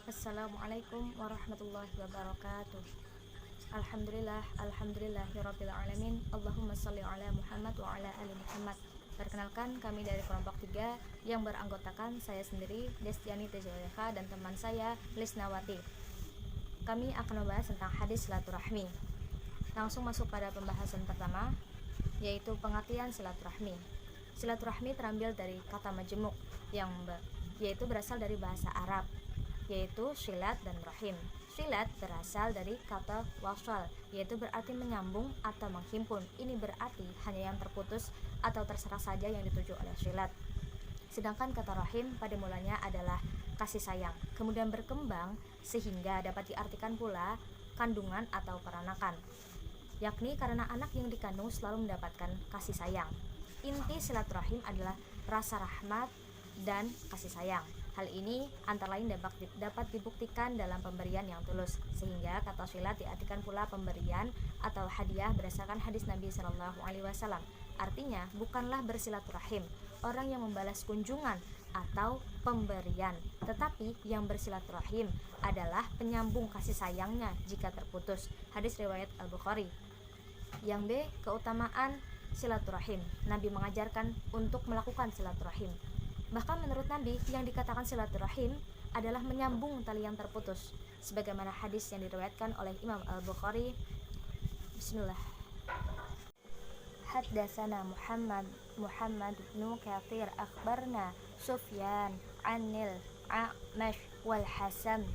Assalamualaikum warahmatullahi wabarakatuh. Alhamdulillahirabbil alamin. Allahumma shalli ala Muhammad wa ala ali Muhammad. Perkenalkan, kami dari kelompok 3 yang beranggotakan saya sendiri, Destiani Tejoleka, dan teman saya, Lisnawati. Kami akan membahas tentang hadis silaturahmi. Langsung masuk pada pembahasan pertama, yaitu pengertian silaturahmi. Silaturahmi terambil dari kata majemuk yaitu berasal dari bahasa Arab, yaitu silat dan rahim. Silat berasal dari kata wasal, yaitu berarti menyambung atau menghimpun. Ini berarti hanya yang terputus atau terserah saja yang dituju oleh silat. Sedangkan kata rahim pada mulanya adalah kasih sayang, kemudian berkembang sehingga dapat diartikan pula kandungan atau peranakan, yakni karena anak yang dikandung selalu mendapatkan kasih sayang. Inti silaturahim adalah rasa rahmat dan kasih sayang. Hal ini antara lain dapat dibuktikan dalam pemberian yang tulus, sehingga kata silat diartikan pula pemberian atau hadiah berdasarkan hadis Nabi Shallallahu Alaihi Wasallam. Artinya bukanlah bersilaturahim orang yang membalas kunjungan atau pemberian, tetapi yang bersilaturahim adalah penyambung kasih sayangnya jika terputus. Hadis riwayat Al-Bukhari. Yang B, keutamaan silaturahim. Nabi mengajarkan untuk melakukan silaturahim. Bahkan menurut Nabi, yang dikatakan silaturahim adalah menyambung tali yang terputus, sebagaimana hadis yang diriwayatkan oleh Imam Al-Bukhari. Bismillah. Haddatsana Muhammad bin Katsir akhbarna Sufyan anil A'mash wal Hasan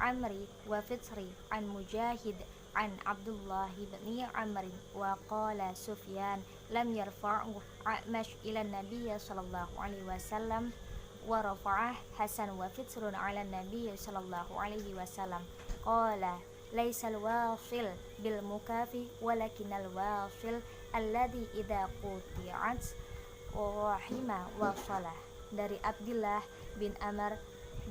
Amri wa Fitri an Mujahid an Abdullah bin Amr wa qala Sufyan lam yarfa'u A'mash ila Nabiy sallallahu alaihi wasallam wa rafa'ah Hasan wa Fitrun ala Nabiy sallallahu alaihi wasallam qala laisa al-wasil bil mukafi walakin al-wasil alladhi idza quti'at rahima wa shalah. Dari Abdullah bin Amr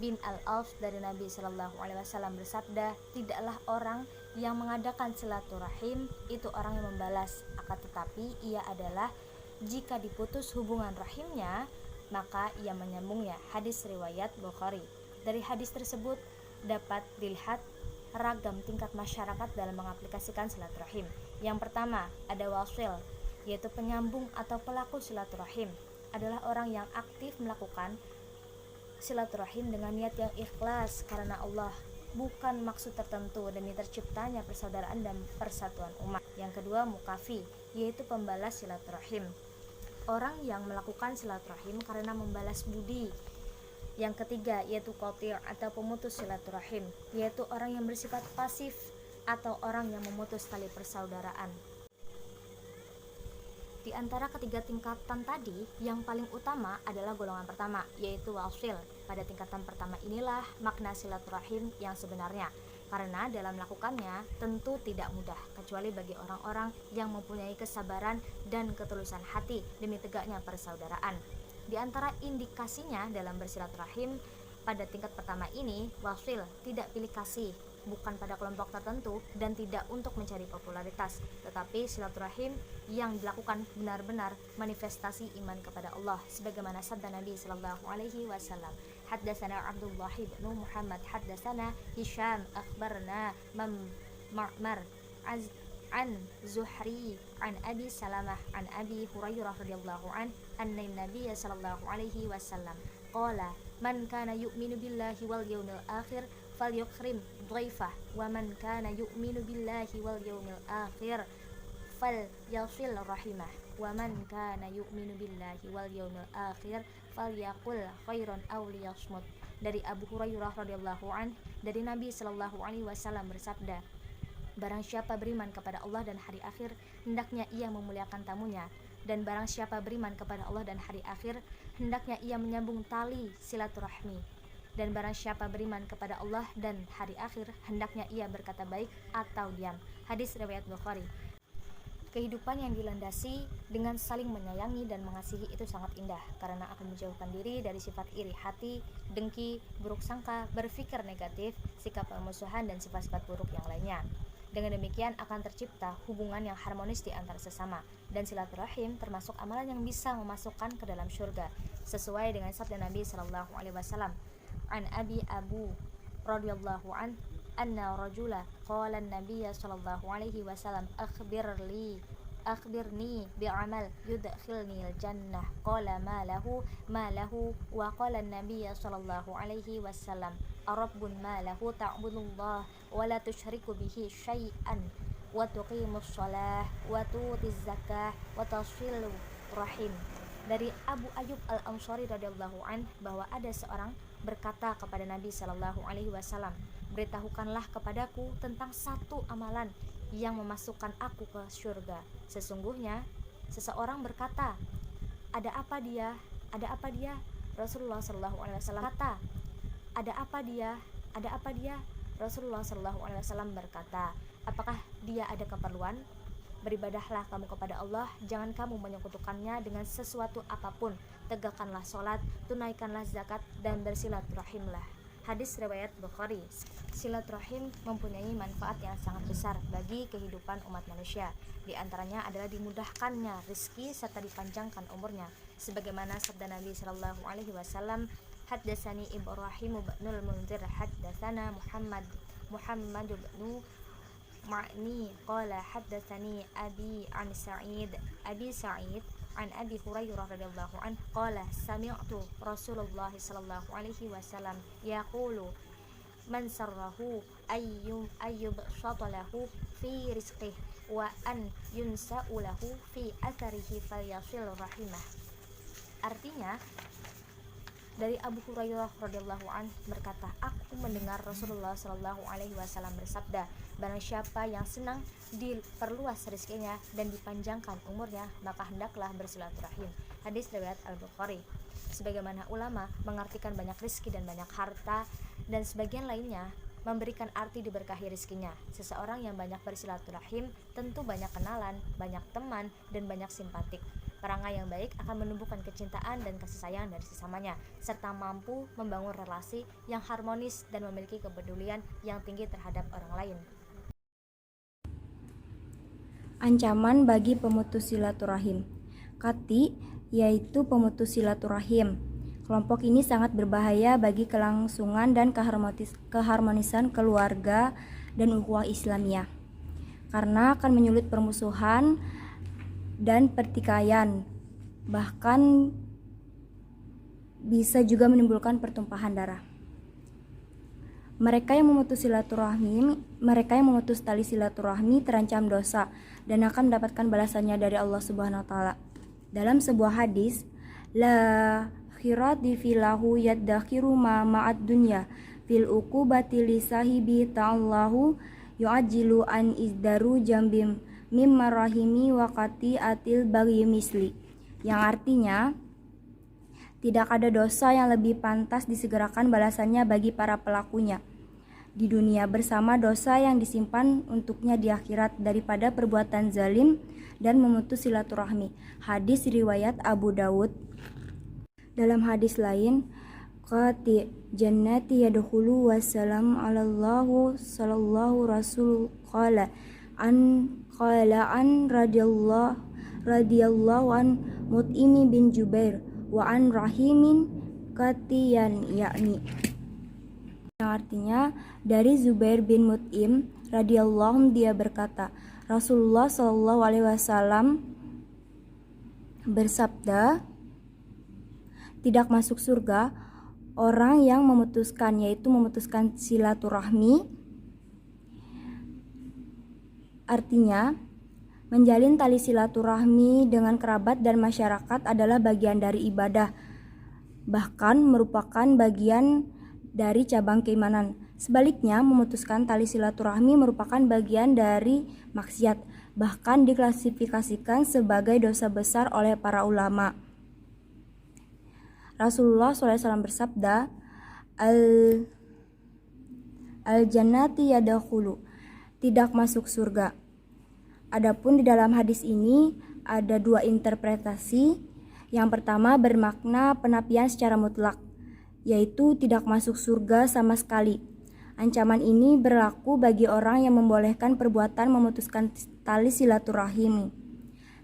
bin Al-Aus dari Nabi Shallallahu Alaihi Wasallam bersabda, tidaklah orang yang mengadakan silaturahim itu orang yang membalas, akan tetapi ia adalah jika diputus hubungan rahimnya maka ia menyambungnya. Hadis riwayat Bukhari. Dari hadis tersebut dapat dilihat ragam tingkat masyarakat dalam mengaplikasikan silaturahim. Yang pertama ada wasil, yaitu penyambung atau pelaku silaturahim, adalah orang yang aktif melakukan silaturahim dengan niat yang ikhlas karena Allah, bukan maksud tertentu demi terciptanya persaudaraan dan persatuan umat. Yang kedua mukafi, yaitu pembalas silaturahim, orang yang melakukan silaturahim karena membalas budi. Yang ketiga yaitu qati' atau pemutus silaturahim, yaitu orang yang bersifat pasif atau orang yang memutus tali persaudaraan. Di antara ketiga tingkatan tadi, yang paling utama adalah golongan pertama, yaitu wasil. Pada tingkatan pertama inilah makna silaturahim yang sebenarnya, karena dalam melakukannya tentu tidak mudah, kecuali bagi orang-orang yang mempunyai kesabaran dan ketulusan hati demi tegaknya persaudaraan. Di antara indikasinya dalam bersilaturahim pada tingkat pertama ini, wasil tidak pilih kasih, bukan pada kelompok tertentu dan tidak untuk mencari popularitas, tetapi silaturahim yang dilakukan benar-benar manifestasi iman kepada Allah, sebagaimana sabda Nabi Sallallahu Alaihi Wasallam. Haddatsana Abdullah bin Muhammad haddatsana Hisham akhbarna Ma'mar an Zuhri an Abi Salamah an Abi Hurairah radhiyallahu anna Nabiy sallallahu alaihi wasallam qala man kana yu'minu billahi wal yawmil akhir falyukrim dhaifah wa man kana yu'minu billahi wal yawmil akhir falyasil rahimah wa man kana yu'minu billahi wal yawmil akhir falyaqul khairan aw liyasmut. Dari Abu Hurairah radhiyallahu an, dari Nabi sallallahu alaihi wasallam bersabda, barang siapa beriman kepada Allah dan hari akhir, hendaknya ia memuliakan tamunya, dan barang siapa beriman kepada Allah dan hari akhir, hendaknya ia menyambung tali silaturahmi, dan barang siapa beriman kepada Allah dan hari akhir, hendaknya ia berkata baik atau diam. Hadis riwayat Bukhari. Kehidupan yang dilandasi dengan saling menyayangi dan mengasihi itu sangat indah, karena akan menjauhkan diri dari sifat iri hati, dengki, buruk sangka, berpikir negatif, sikap permusuhan, dan sifat-sifat buruk yang lainnya. Dengan demikian akan tercipta hubungan yang harmonis di antara sesama, dan silaturahim termasuk amalan yang bisa memasukkan ke dalam surga, sesuai dengan sabda Nabi Shallallahu Alaihi Wasallam. an Abu radhiyallahu an anna rajula qala an-nabiy sallallahu alaihi wasallam akhbirni bi'amal yudkhilni al-jannah qala ma lahu wa qala an-nabiy sallallahu alaihi wasallam arabbun ma lahu ta'budullah wa la tusyriku bihi syai'an wa tuqimus shalah wa tutuz zakah wa tasilu rahim. Dari Abu Ayyub Al-Ansari radhiyallahu an bahwa ada seorang berkata kepada Nabi sallallahu alaihi wasallam, beritahukanlah kepadaku tentang satu amalan yang memasukkan aku ke surga. Sesungguhnya seseorang berkata, ada apa dia? Ada apa dia? Rasulullah sallallahu alaihi wasallam kata, ada apa dia? Ada apa dia? Rasulullah sallallahu alaihi wasallam berkata, apakah dia ada keperluan? Beribadahlah kamu kepada Allah, jangan kamu menyekutukannya dengan sesuatu apapun. Tegakkanlah sholat, tunaikanlah zakat, dan bersilaturahimlah. Hadis riwayat Bukhari. Silaturahim mempunyai manfaat yang sangat besar bagi kehidupan umat manusia. Di antaranya adalah dimudahkannya rezeki serta dipanjangkan umurnya. Sebagaimana sabda Nabi sallallahu alaihi wasallam, haddatsani Ibrahim bin Munzir haddatsana Muhammad bin Ma'ni qala haddatsani Abi Sa'id an Abi Hurairah radhiyallahu anhu qala sami'tu Rasulullah sallallahu alaihi wasallam yaqulu man sarrahu ayyub shatalahu fi rizqihi wa an yunsa'u lahu fi atharihi falyasil rahimah. Artinya, dari Abu Hurairah radhiyallahu anhu berkata, aku mendengar Rasulullah sallallahu alaihi wasallam bersabda, barang siapa yang senang diperluas rezekinya dan dipanjangkan umurnya, maka hendaklah bersilaturahim. Hadis riwayat Al-Bukhari. Sebagaimana ulama mengartikan banyak rezeki dan banyak harta, dan sebagian lainnya memberikan arti diberkahi rezekinya. Seseorang yang banyak bersilaturahim tentu banyak kenalan, banyak teman, dan banyak simpatik. Perangai yang baik akan menumbuhkan kecintaan dan kasih sayang dari sesamanya, serta mampu membangun relasi yang harmonis dan memiliki kepedulian yang tinggi terhadap orang lain. Ancaman bagi pemutus silaturahim. Kati, yaitu pemutus silaturahim. Kelompok ini sangat berbahaya bagi kelangsungan dan keharmonisan keluarga dan ukhuwah Islamiyah, karena akan menyulut permusuhan dan pertikaian, bahkan bisa juga menimbulkan pertumpahan darah. Mereka yang memutus tali silaturahmi terancam dosa dan akan mendapatkan balasannya dari Allah Subhanahu wa taala. Dalam sebuah hadis, la khirati filahu yaddakhiru ma'ad dunya fil uqubati li sahibi ta'allahu yu'ajjilu an izdaru jambim mimma rahimi waqati atil bagi misli, yang artinya tidak ada dosa yang lebih pantas disegerakan balasannya bagi para pelakunya di dunia bersama dosa yang disimpan untuknya di akhirat daripada perbuatan zalim dan memutus silaturahmi. Hadis riwayat Abu Dawud. Dalam hadis lain, qati jannati yadkhulu wassalam alallahu sallallahu rasul qala an radhiyallahu an Mut'imi bin Jubair wa an Rahimin Qatiyan yakni, yang artinya dari Zubair bin Mut'im radhiyallahu dia berkata, Rasulullah sallallahu alaihi wasallam bersabda, tidak masuk surga orang yang memutuskan, yaitu memutuskan silaturahmi. Artinya, menjalin tali silaturahmi dengan kerabat dan masyarakat adalah bagian dari ibadah, bahkan merupakan bagian dari cabang keimanan. Sebaliknya, memutuskan tali silaturahmi merupakan bagian dari maksiat, bahkan diklasifikasikan sebagai dosa besar oleh para ulama. Rasulullah SAW bersabda, al-jannati yadkhulu, tidak masuk surga. Adapun di dalam hadis ini ada dua interpretasi. Yang pertama bermakna penafian secara mutlak, yaitu tidak masuk surga sama sekali. Ancaman ini berlaku bagi orang yang membolehkan perbuatan memutuskan tali silaturahmi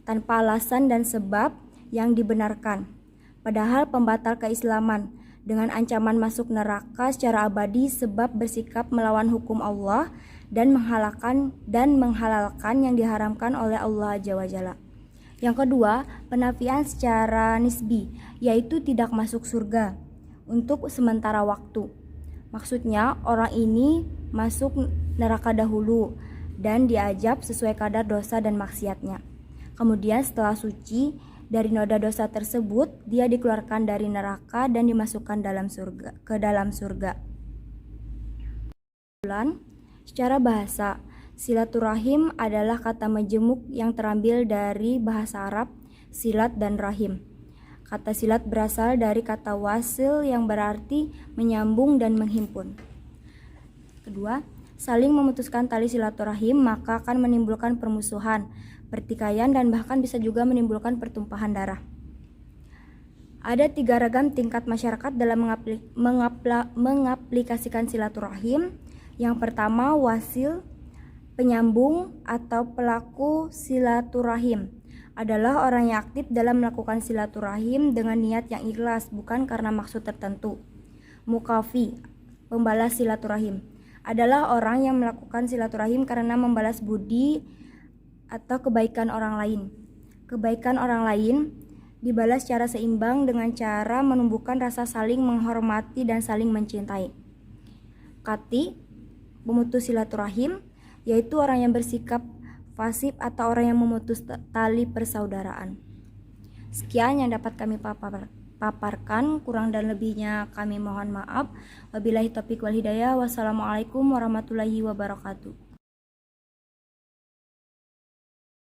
tanpa alasan dan sebab yang dibenarkan, padahal pembatal keislaman, dengan ancaman masuk neraka secara abadi sebab bersikap melawan hukum Allah dan menghalalkan yang diharamkan oleh Allah Azza wa Jalla. Yang kedua, penafian secara nisbi, yaitu tidak masuk surga untuk sementara waktu. Maksudnya, orang ini masuk neraka dahulu dan diazab sesuai kadar dosa dan maksiatnya. Kemudian setelah suci dari noda dosa tersebut, dia dikeluarkan dari neraka dan dimasukkan ke dalam surga. Secara bahasa, silaturahim adalah kata majemuk yang terambil dari bahasa Arab silat dan rahim. Kata silat berasal dari kata wasil yang berarti menyambung dan menghimpun. Kedua, saling memutuskan tali silaturahim maka akan menimbulkan permusuhan, pertikaian, dan bahkan bisa juga menimbulkan pertumpahan darah. Ada 3 ragam tingkat masyarakat dalam mengaplikasikan silaturahim. Yang pertama, wasil, penyambung atau pelaku silaturahim adalah orang yang aktif dalam melakukan silaturahim dengan niat yang ikhlas, bukan karena maksud tertentu. Mukafi, pembalas silaturahim, adalah orang yang melakukan silaturahim karena membalas budi atau kebaikan orang lain. Kebaikan orang lain dibalas secara seimbang dengan cara menumbuhkan rasa saling menghormati dan saling mencintai. Kati, pemutus silaturahim, yaitu orang yang bersikap fasik atau orang yang memutus tali persaudaraan. Sekian yang dapat kami paparkan, kurang dan lebihnya kami mohon maaf. Wabillahi taufiq wal hidayah. Wassalamualaikum warahmatullahi wabarakatuh.